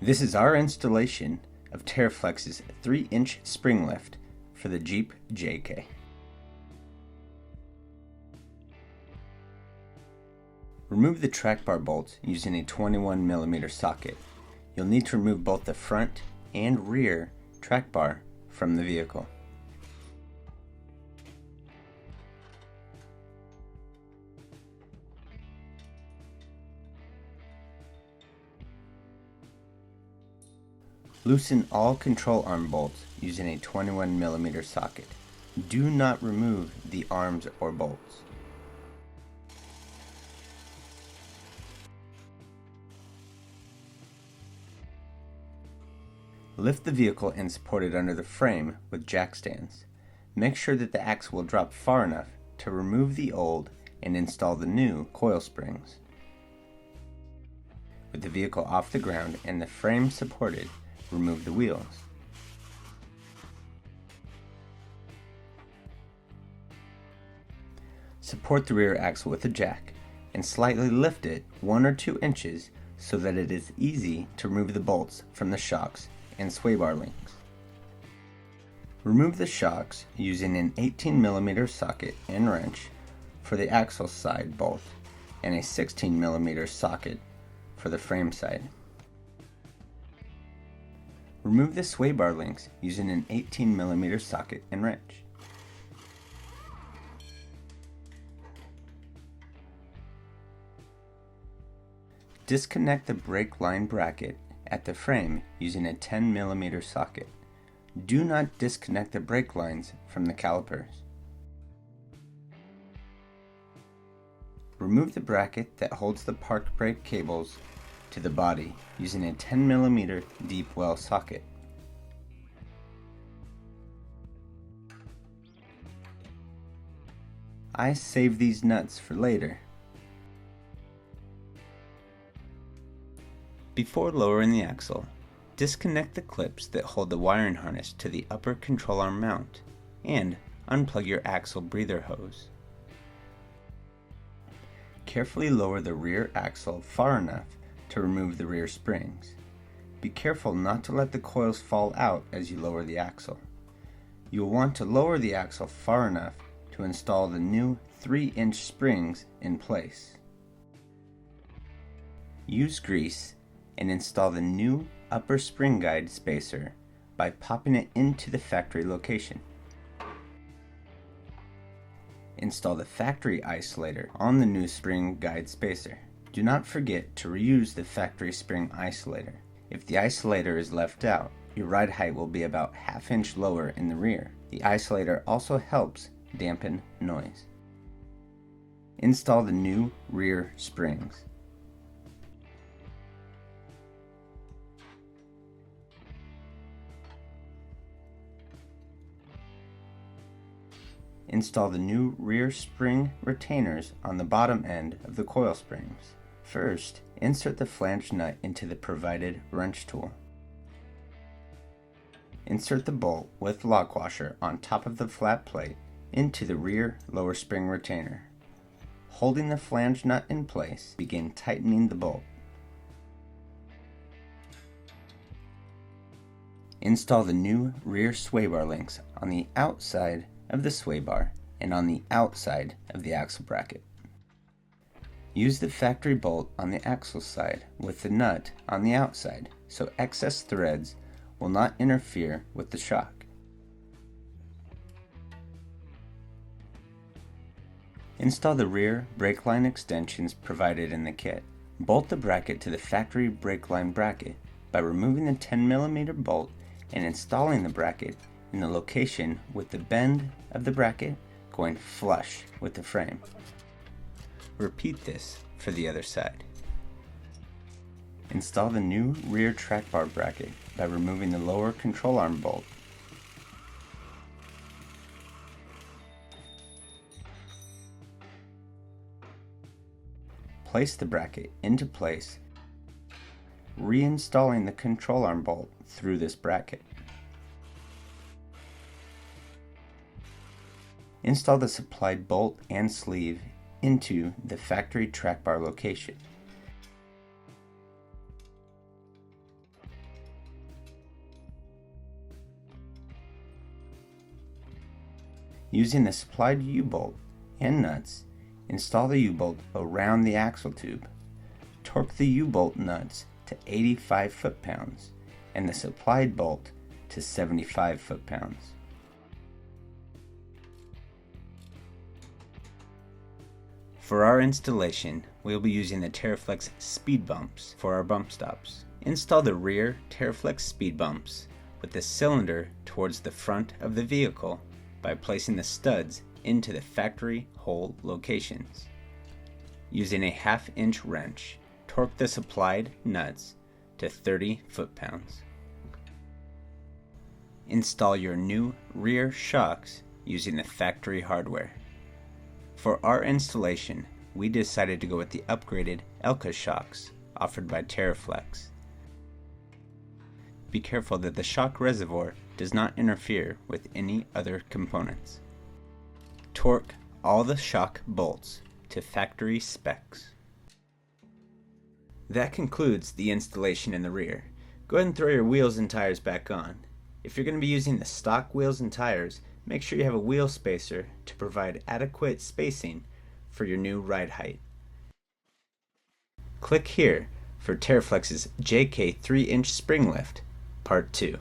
This is our installation of TeraFlex's 3-inch spring lift for the Jeep JK. Remove the track bar bolts using a 21mm socket. You'll need to remove both the front and rear track bar from the vehicle. Loosen all control arm bolts using a 21mm socket. Do not remove the arms or bolts. Lift the vehicle and support it under the frame with jack stands. Make sure that the axle will drop far enough to remove the old and install the new coil springs. With the vehicle off the ground and the frame supported, remove the wheels. Support the rear axle with a jack and slightly lift it 1 or 2 inches so that it is easy to remove the bolts from the shocks and sway bar links. Remove the shocks using an 18mm socket and wrench for the axle side bolt and a 16mm socket for the frame side. Remove the sway bar links using an 18mm socket and wrench. Disconnect the brake line bracket at the frame using a 10mm socket. Do not disconnect the brake lines from the calipers. Remove the bracket that holds the park brake cables to the body using a 10mm deep well socket. I save these nuts for later. Before lowering the axle, disconnect the clips that hold the wiring harness to the upper control arm mount and unplug your axle breather hose. Carefully lower the rear axle far enough to remove the rear springs. Be careful not to let the coils fall out as you lower the axle. You will want to lower the axle far enough to install the new 3-inch springs in place. Use grease and install the new upper spring guide spacer by popping it into the factory location. Install the factory isolator on the new spring guide spacer. Do not forget to reuse the factory spring isolator. If the isolator is left out, your ride height will be about ½ inch lower in the rear. The isolator also helps dampen noise. Install the new rear springs. Install the new rear spring retainers on the bottom end of the coil springs. First, insert the flange nut into the provided wrench tool. Insert the bolt with lock washer on top of the flat plate into the rear lower spring retainer. Holding the flange nut in place, begin tightening the bolt. Install the new rear sway bar links on the outside of the sway bar and on the outside of the axle bracket. Use the factory bolt on the axle side with the nut on the outside so excess threads will not interfere with the shock. Install the rear brake line extensions provided in the kit. Bolt the bracket to the factory brake line bracket by removing the 10mm bolt and installing the bracket in the location with the bend of the bracket going flush with the frame. Repeat this for the other side. Install the new rear track bar bracket by removing the lower control arm bolt. Place the bracket into place, reinstalling the control arm bolt through this bracket. Install the supplied bolt and sleeve into the factory track bar location. Using the supplied U-bolt and nuts, install the U-bolt around the axle tube. Torque the U-bolt nuts to 85 foot-pounds and the supplied bolt to 75 foot-pounds. For our installation, we will be using the TeraFlex Speed Bumps for our bump stops. Install the rear TeraFlex Speed Bumps with the cylinder towards the front of the vehicle by placing the studs into the factory hole locations. Using a 1/2 inch wrench, torque the supplied nuts to 30 foot-pounds. Install your new rear shocks using the factory hardware. For our installation, we decided to go with the upgraded ELKA shocks offered by TeraFlex. Be careful that the shock reservoir does not interfere with any other components. Torque all the shock bolts to factory specs. That concludes the installation in the rear. Go ahead and throw your wheels and tires back on. If you're going to be using the stock wheels and tires, make sure you have a wheel spacer to provide adequate spacing for your new ride height. Click here for TeraFlex's JK 3-inch spring lift, Part 2.